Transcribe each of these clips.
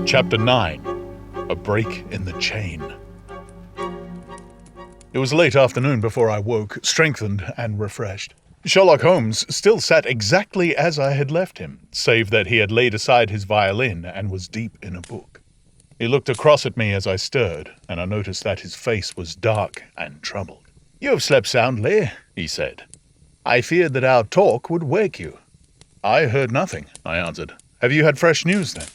Chapter 9. A Break in the Chain. It was late afternoon before I woke, strengthened and refreshed. Sherlock Holmes still sat exactly as I had left him, save that he had laid aside his violin and was deep in a book. He looked across at me as I stirred, and I noticed that his face was dark and troubled. "You have slept soundly," he said. "I feared that our talk would wake you." "I heard nothing," I answered. "Have you had fresh news, then?"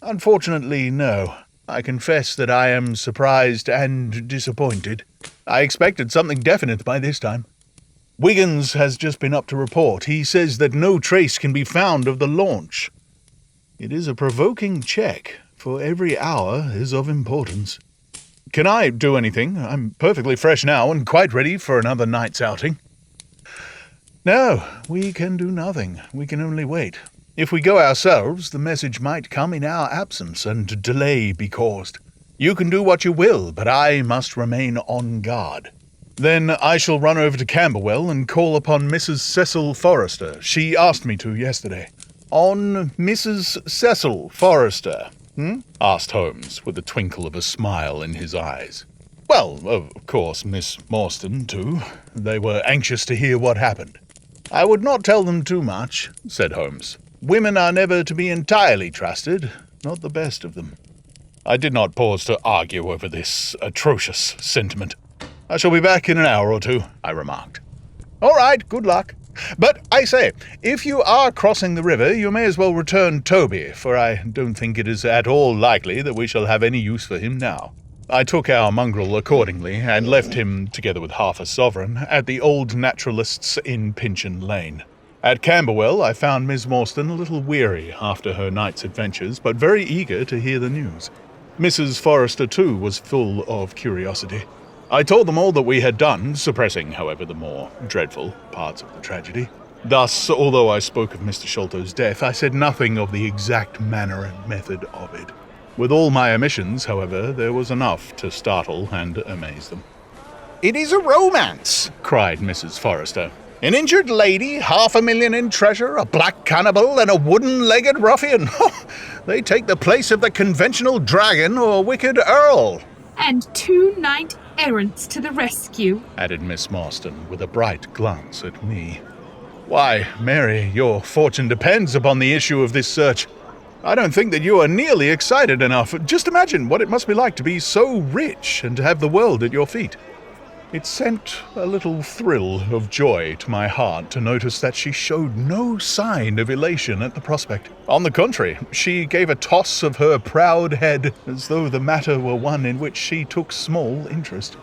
"Unfortunately, no. I confess that I am surprised and disappointed. I expected something definite by this time. Wiggins has just been up to report. He says that no trace can be found of the launch. It is a provoking check, for every hour is of importance. Can I do anything? I'm perfectly fresh now and quite ready for another night's outing." "No, we can do nothing. We can only wait. If we go ourselves, the message might come in our absence and delay be caused. You can do what you will, but I must remain on guard." "Then I shall run over to Camberwell and call upon Mrs. Cecil Forrester. She asked me to yesterday." "On Mrs. Cecil Forrester, asked Holmes, with the twinkle of a smile in his eyes. "Well, of course, Miss Morstan, too. They were anxious to hear what happened." "I would not tell them too much," said Holmes. "Women are never to be entirely trusted, not the best of them." I did not pause to argue over this atrocious sentiment. "I shall be back in an hour or two," I remarked. "All right, good luck. But I say, if you are crossing the river, you may as well return Toby, for I don't think it is at all likely that we shall have any use for him now." I took our mongrel accordingly, and left him, together with half a sovereign, at the old naturalist's in Pinchin Lane. At Camberwell I found Miss Morstan a little weary after her night's adventures, but very eager to hear the news. Mrs. Forrester, too, was full of curiosity. I told them all that we had done, suppressing, however, the more dreadful parts of the tragedy. Thus, although I spoke of Mr. Sholto's death, I said nothing of the exact manner and method of it. With all my omissions, however, there was enough to startle and amaze them. "It is a romance!" cried Mrs. Forrester. "An injured lady, $500,000 in treasure, a black cannibal, and a wooden-legged ruffian. They take the place of the conventional dragon or wicked earl." "And 2 knight-errants to the rescue," added Miss Morstan, with a bright glance at me. "Why, Mary, your fortune depends upon the issue of this search. I don't think that you are nearly excited enough. Just imagine what it must be like to be so rich and to have the world at your feet." It sent a little thrill of joy to my heart to notice that she showed no sign of elation at the prospect. On the contrary, she gave a toss of her proud head as though the matter were one in which she took small interest.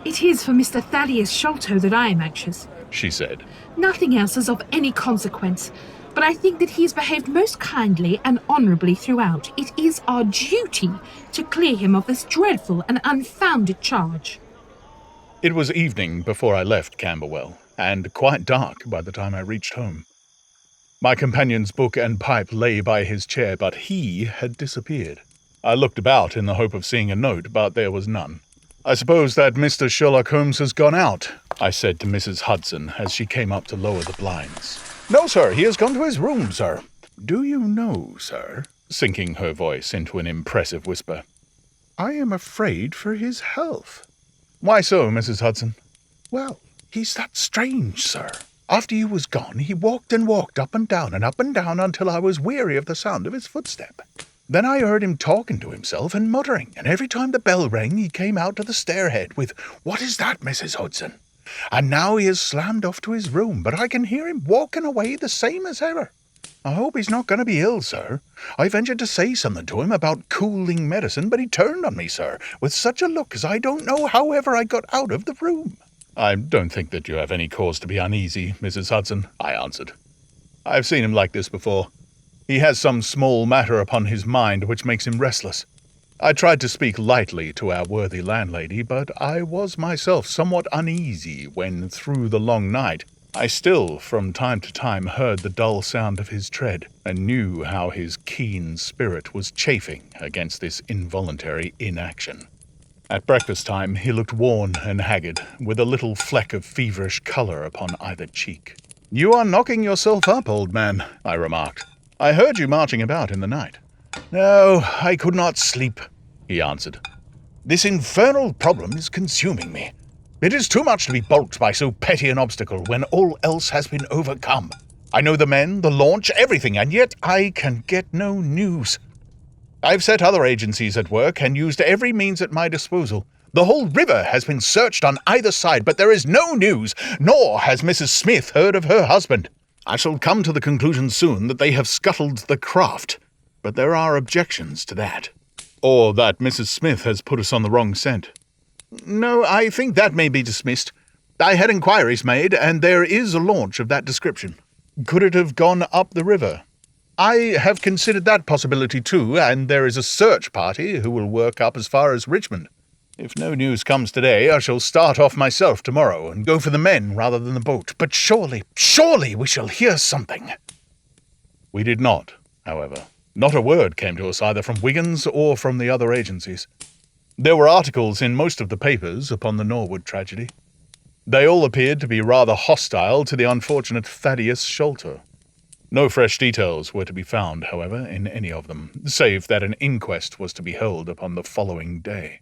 "It is for Mr. Thaddeus Sholto that I am anxious," she said. "Nothing else is of any consequence, but I think that he has behaved most kindly and honourably throughout. It is our duty to clear him of this dreadful and unfounded charge." It was evening before I left Camberwell, and quite dark by the time I reached home. My companion's book and pipe lay by his chair, but he had disappeared. I looked about in the hope of seeing a note, but there was none. "I suppose that Mr. Sherlock Holmes has gone out," I said to Mrs. Hudson as she came up to lower the blinds. "No, sir, he has gone to his room, sir." "Do you know, sir," sinking her voice into an impressive whisper, "I am afraid for his health." "Why so, Mrs. Hudson?" "Well, he's that strange, sir. After you was gone, he walked and walked up and down until I was weary of the sound of his footstep. Then I heard him talking to himself and muttering, and every time the bell rang he came out to the stairhead with, 'What is that, Mrs. Hudson?' And now he has slammed off to his room, but I can hear him walking away the same as ever. I hope he's not going to be ill, sir. I ventured to say something to him about cooling medicine, but he turned on me, sir, with such a look as I don't know how ever I got out of the room." "I don't think that you have any cause to be uneasy, Mrs. Hudson," I answered. "I've seen him like this before. He has some small matter upon his mind which makes him restless." I tried to speak lightly to our worthy landlady, but I was myself somewhat uneasy when, through the long night, I still, from time to time, heard the dull sound of his tread, and knew how his keen spirit was chafing against this involuntary inaction. At breakfast time he looked worn and haggard, with a little fleck of feverish colour upon either cheek. "You are knocking yourself up, old man," I remarked. "I heard you marching about in the night." No, I could not sleep, he answered. This infernal problem is consuming me. It is too much to be balked by so petty an obstacle when all else has been overcome. I know the men, the launch, everything, and yet I can get no news. I've set other agencies at work and used every means at my disposal. The whole river has been searched on either side, but there is no news, nor has Mrs. Smith heard of her husband. I shall come to the conclusion soon that they have scuttled the craft, but there are objections to that. Or that Mrs. Smith has put us on the wrong scent. No, I think that may be dismissed. I had inquiries made, and there is a launch of that description. Could it have gone up the river? I have considered that possibility too, and there is a search party who will work up as far as Richmond. If no news comes today, I shall start off myself tomorrow and go for the men rather than the boat. But surely we shall hear something. We did not, however. Not a word came to us either from Wiggins or from the other agencies. There were articles in most of the papers upon the Norwood tragedy. They all appeared to be rather hostile to the unfortunate Thaddeus Sholto. No fresh details were to be found, however, in any of them, save that an inquest was to be held upon the following day.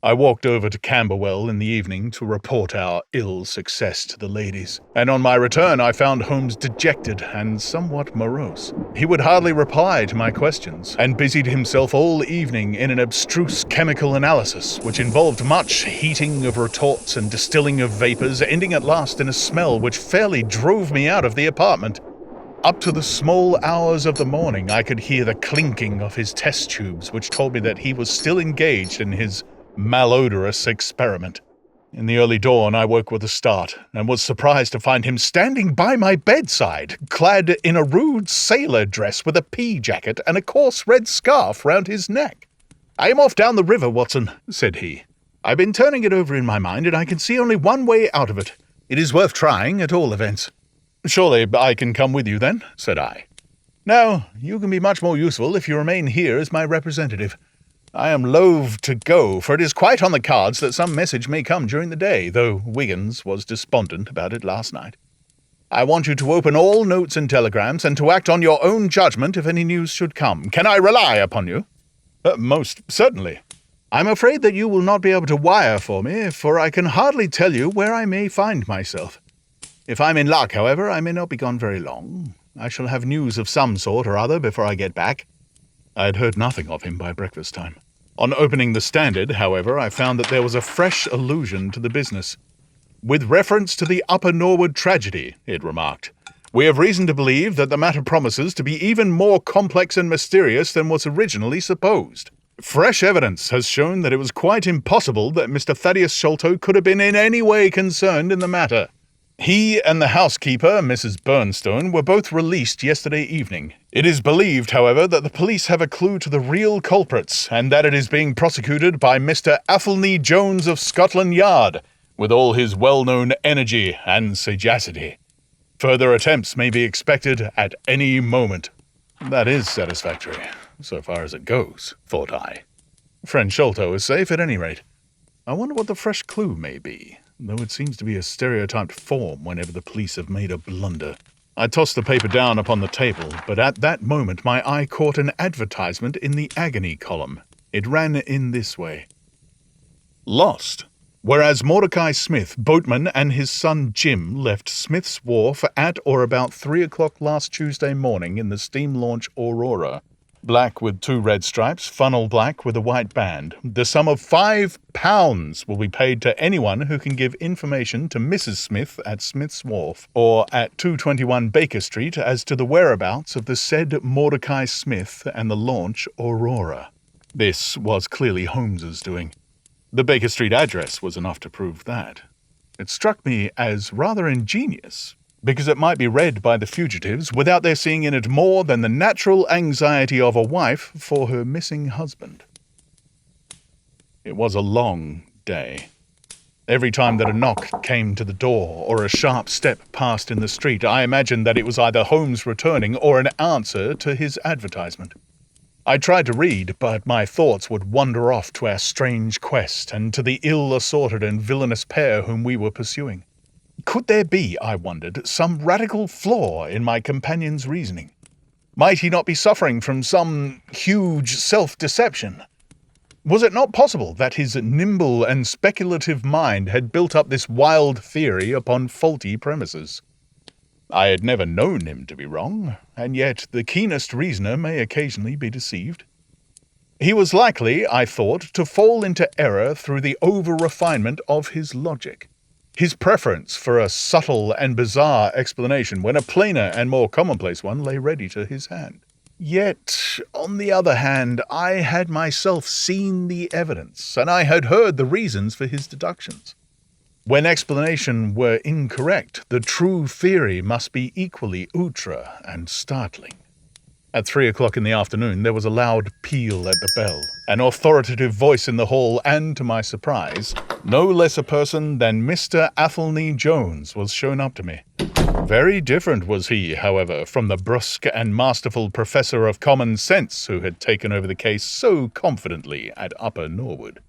I walked over to Camberwell in the evening to report our ill success to the ladies, and on my return I found Holmes dejected and somewhat morose. He would hardly reply to my questions, and busied himself all evening in an abstruse chemical analysis, which involved much heating of retorts and distilling of vapours, ending at last in a smell which fairly drove me out of the apartment. Up to the small hours of the morning I could hear the clinking of his test tubes, which told me that he was still engaged in his malodorous experiment. In the early dawn I woke with a start, and was surprised to find him standing by my bedside, clad in a rude sailor dress with a pea jacket and a coarse red scarf round his neck. "I am off down the river, Watson," said he. "I've been turning it over in my mind, and I can see only one way out of it. It is worth trying, at all events." "Surely I can come with you, then?" said I. "No, you can be much more useful if you remain here as my representative. I am loath to go, for it is quite on the cards that some message may come during the day, though Wiggins was despondent about it last night. I want you to open all notes and telegrams, and to act on your own judgment if any news should come. Can I rely upon you?" "Most certainly." "I'm afraid that you will not be able to wire for me, for I can hardly tell you where I may find myself. If I'm in luck, however, I may not be gone very long. I shall have news of some sort or other before I get back." I had heard nothing of him by breakfast time. On opening the Standard, however, I found that there was a fresh allusion to the business. "With reference to the Upper Norwood tragedy," it remarked, "we have reason to believe that the matter promises to be even more complex and mysterious than was originally supposed. Fresh evidence has shown that it was quite impossible that Mr. Thaddeus Sholto could have been in any way concerned in the matter. He and the housekeeper, Mrs. Burnstone, were both released yesterday evening. It is believed, however, that the police have a clue to the real culprits, and that it is being prosecuted by Mr. Athelney Jones of Scotland Yard, with all his well-known energy and sagacity. Further attempts may be expected at any moment." That is satisfactory, so far as it goes, thought I. Friend Sholto is safe at any rate. I wonder what the fresh clue may be, though it seems to be a stereotyped form whenever the police have made a blunder. I tossed the paper down upon the table, but at that moment my eye caught an advertisement in the agony column. It ran in this way: "Lost. Whereas Mordecai Smith, boatman, and his son Jim left Smith's Wharf at or about 3 o'clock last Tuesday morning in the steam launch Aurora. Black with 2 red stripes, funnel black with a white band. The sum of £5 will be paid to anyone who can give information to Mrs. Smith at Smith's Wharf, or at 221 Baker Street, as to the whereabouts of the said Mordecai Smith and the launch Aurora." This was clearly Holmes's doing. The Baker Street address was enough to prove that. It struck me as rather ingenious, because it might be read by the fugitives without their seeing in it more than the natural anxiety of a wife for her missing husband. It was a long day. Every time that a knock came to the door or a sharp step passed in the street, I imagined that it was either Holmes returning or an answer to his advertisement. I tried to read, but my thoughts would wander off to our strange quest and to the ill-assorted and villainous pair whom we were pursuing. Could there be, I wondered, some radical flaw in my companion's reasoning? Might he not be suffering from some huge self-deception? Was it not possible that his nimble and speculative mind had built up this wild theory upon faulty premises? I had never known him to be wrong, and yet the keenest reasoner may occasionally be deceived. He was likely, I thought, to fall into error through the over-refinement of his logic, his preference for a subtle and bizarre explanation when a plainer and more commonplace one lay ready to his hand. Yet, on the other hand, I had myself seen the evidence, and I had heard the reasons for his deductions. When explanations were incorrect, the true theory must be equally outre and startling. At 3 o'clock in the afternoon, there was a loud peal at the bell, an authoritative voice in the hall, and, to my surprise, no less a person than Mr. Athelney Jones was shown up to me. Very different was he, however, from the brusque and masterful professor of common sense who had taken over the case so confidently at Upper Norwood.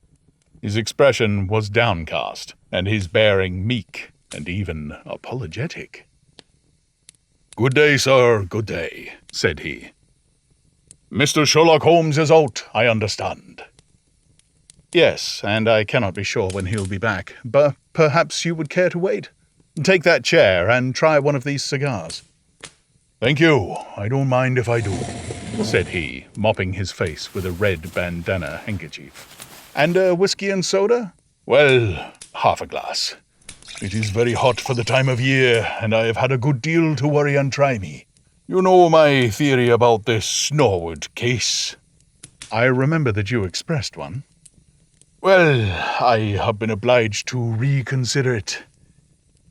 His expression was downcast, and his bearing meek and even apologetic. "Good day, sir, good day," said he. "Mr. Sherlock Holmes is out, I understand." "Yes, and I cannot be sure when he'll be back, but perhaps you would care to wait. Take that chair and try one of these cigars." "Thank you, I don't mind if I do," said he, mopping his face with a red bandana handkerchief. "And a whiskey and soda?" "Well, half a glass. It is very hot for the time of year, and I have had a good deal to worry and try me. You know my theory about this Norwood case?" "I remember that you expressed one." "Well, I have been obliged to reconsider it.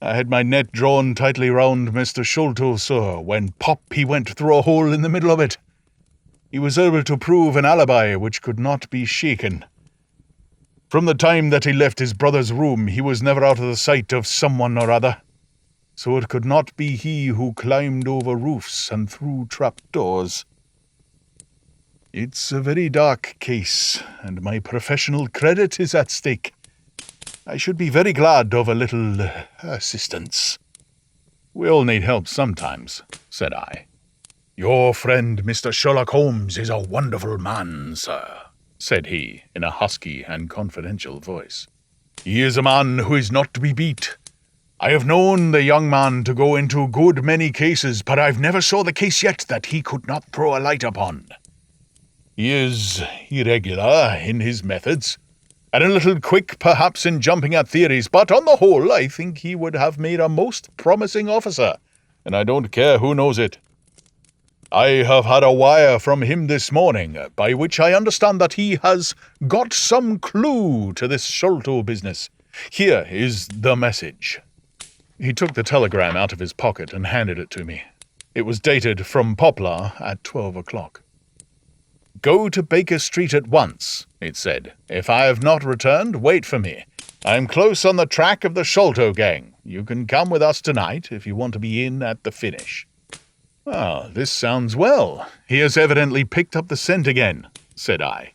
I had my net drawn tightly round Mr. Sholto, sir, when pop he went through a hole in the middle of it. He was able to prove an alibi which could not be shaken. From the time that he left his brother's room, he was never out of the sight of someone or other. So it could not be he who climbed over roofs and through trapdoors. It's a very dark case, and my professional credit is at stake. I should be very glad of a little assistance." "We all need help sometimes," said I. "Your friend Mr. Sherlock Holmes is a wonderful man, sir," said he, in a husky and confidential voice. "He is a man who is not to be beat. I have known the young man to go into a good many cases, but I've never saw the case yet that he could not throw a light upon. He is irregular in his methods, and a little quick perhaps in jumping at theories, but on the whole I think he would have made a most promising officer, and I don't care who knows it. I have had a wire from him this morning, by which I understand that he has got some clue to this Sholto business. Here is the message." He took the telegram out of his pocket and handed it to me. It was dated from Poplar at 12 o'clock. "Go to Baker Street at once," it said. "If I have not returned, wait for me. I'm close on the track of the Sholto gang. You can come with us tonight if you want to be in at the finish." "Ah, this sounds well. He has evidently picked up the scent again," said I.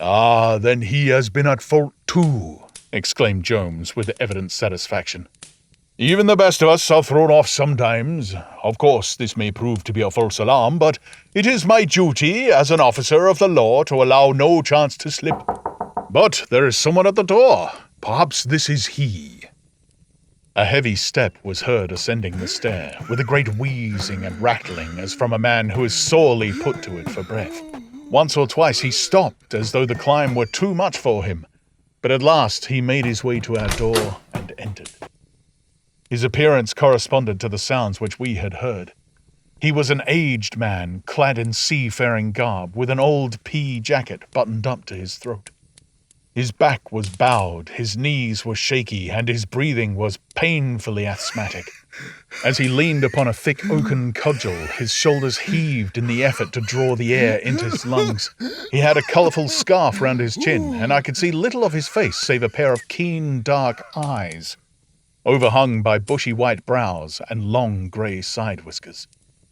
"Ah, then he has been at fault too," exclaimed Jones with evident satisfaction. "Even the best of us are thrown off sometimes. Of course, this may prove to be a false alarm, but it is my duty as an officer of the law to allow no chance to slip. But there is someone at the door. Perhaps this is he." A heavy step was heard ascending the stair, with a great wheezing and rattling as from a man who is sorely put to it for breath. Once or twice he stopped as though the climb were too much for him, but at last he made his way to our door and entered. His appearance corresponded to the sounds which we had heard. He was an aged man, clad in seafaring garb, with an old pea jacket buttoned up to his throat. His back was bowed, his knees were shaky, and his breathing was painfully asthmatic. As he leaned upon a thick oaken cudgel, his shoulders heaved in the effort to draw the air into his lungs. He had a colourful scarf round his chin, and I could see little of his face save a pair of keen, dark eyes, overhung by bushy white brows and long grey side whiskers.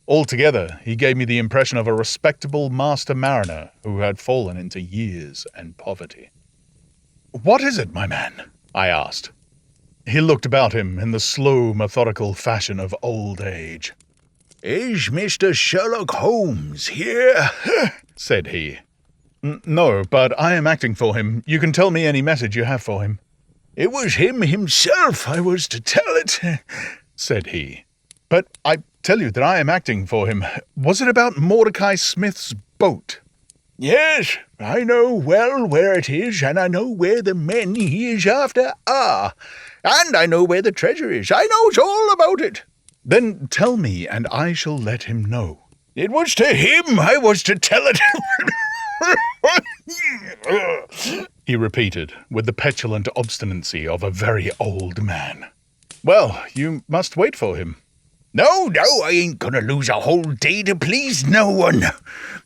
Altogether, he gave me the impression of a respectable master mariner who had fallen into years and poverty. "What is it, my man?" I asked. He looked about him in the slow, methodical fashion of old age. Is Mr. Sherlock Holmes here? said he. No, but I am acting for him. You can tell me any message you have for him. It was him himself I was to tell it, said he. But I tell you that I am acting for him. Was it about Mordecai Smith's boat? Yes, I know well where it is, and I know where the men he is after are. And I know where the treasure is. I knows all about it. Then tell me, and I shall let him know. It was to him I was to tell it. He repeated, with the petulant obstinacy of a very old man. Well, you must wait for him. No, I ain't gonna lose a whole day to please no one.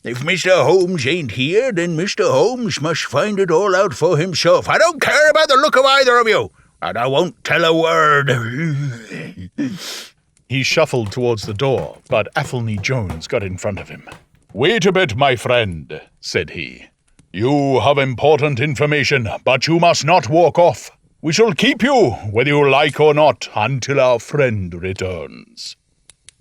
If Mr. Holmes ain't here, then Mr. Holmes must find it all out for himself. I don't care about the look of either of you, and I won't tell a word. He shuffled towards the door, but Athelney Jones got in front of him. Wait a bit, my friend, said he. You have important information, but you must not walk off. We shall keep you, whether you like or not, until our friend returns.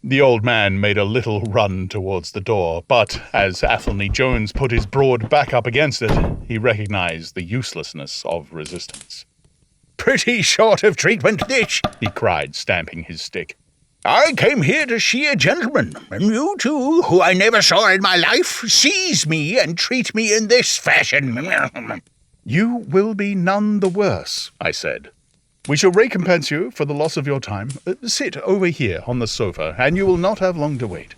The old man made a little run towards the door, but as Athelney Jones put his broad back up against it, he recognized the uselessness of resistance. Pretty short of treatment, this, he cried, stamping his stick. I came here to see a gentleman, and you two, who I never saw in my life, seize me and treat me in this fashion. You will be none the worse, I said. We shall recompense you for the loss of your time. Sit over here on the sofa, and you will not have long to wait.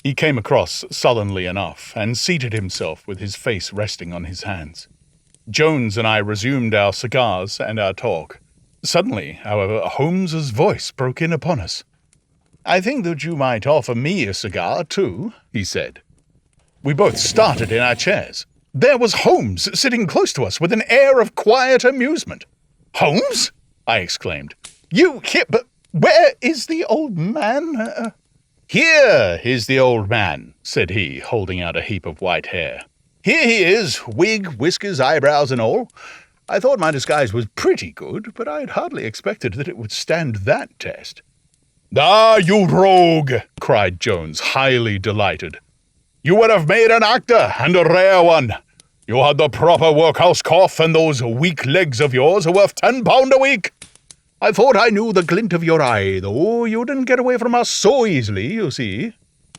He came across sullenly enough, and seated himself with his face resting on his hands. Jones and I resumed our cigars and our talk. Suddenly, however, Holmes's voice broke in upon us. I think that you might offer me a cigar, too, he said. We both started in our chairs. There was Holmes sitting close to us with an air of quiet amusement. Holmes? I exclaimed. You here, but where is the old man? Here is the old man, said he, holding out a heap of white hair. Here he is, wig, whiskers, eyebrows, and all. I thought my disguise was pretty good, but I had hardly expected that it would stand that test. Ah, you rogue, cried Jones, highly delighted. You would have made an actor, and a rare one. You had the proper workhouse cough, and those weak legs of yours are worth £10 a week. I thought I knew the glint of your eye, though. You didn't get away from us so easily, you see.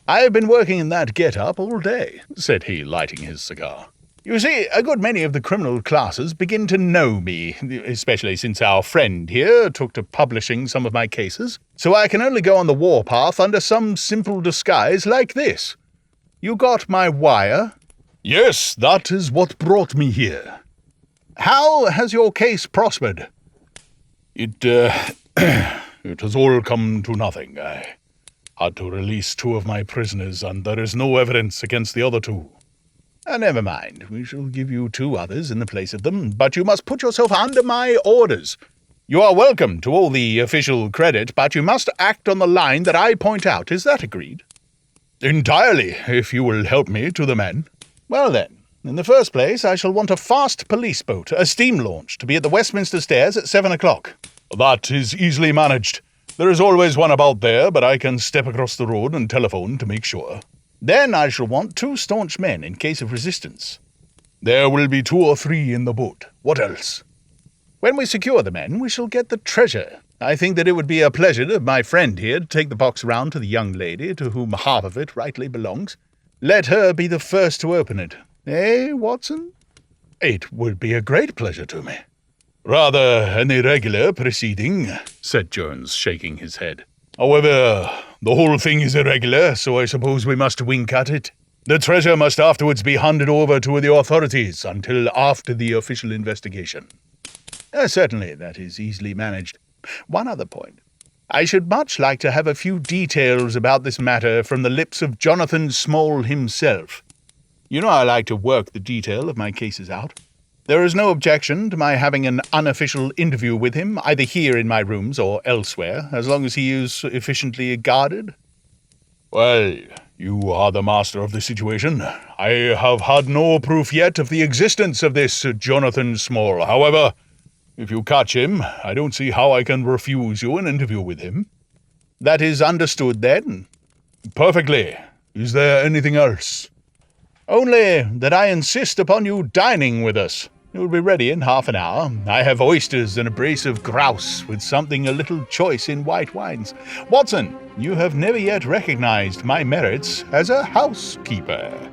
I've been working in that get-up all day, said he, lighting his cigar. You see, a good many of the criminal classes begin to know me, especially since our friend here took to publishing some of my cases, so I can only go on the warpath under some simple disguise like this. You got my wire? Yes, that is what brought me here. How has your case prospered? It has all come to nothing. I had to release 2 of my prisoners, and there is no evidence against the other 2. Never mind, we shall give you 2 others in the place of them, but you must put yourself under my orders. You are welcome to all the official credit, but you must act on the line that I point out. Is that agreed? Entirely, if you will help me to the men. Well then, in the first place, I shall want a fast police boat, a steam launch, to be at the Westminster Stairs at 7 o'clock. That is easily managed. There is always one about there, but I can step across the road and telephone to make sure. Then I shall want 2 staunch men in case of resistance. There will be 2 or 3 in the boat. What else? When we secure the men, we shall get the treasure. I think that it would be a pleasure to my friend here to take the box round to the young lady to whom half of it rightly belongs. Let her be the first to open it. Eh, Watson? It would be a great pleasure to me. Rather an irregular proceeding, said Jones, shaking his head. However, the whole thing is irregular, so I suppose we must wink at it. The treasure must afterwards be handed over to the authorities until after the official investigation. Certainly, that is easily managed. One other point. I should much like to have a few details about this matter from the lips of Jonathan Small himself. You know I like to work the detail of my cases out. There is no objection to my having an unofficial interview with him, either here in my rooms or elsewhere, as long as he is efficiently guarded. Well, you are the master of the situation. I have had no proof yet of the existence of this Jonathan Small. However, if you catch him, I don't see how I can refuse you an interview with him. That is understood, then? Perfectly. Is there anything else? Only that I insist upon you dining with us. It will be ready in half an hour. I have oysters and a brace of grouse with something a little choice in white wines. Watson, you have never yet recognized my merits as a housekeeper.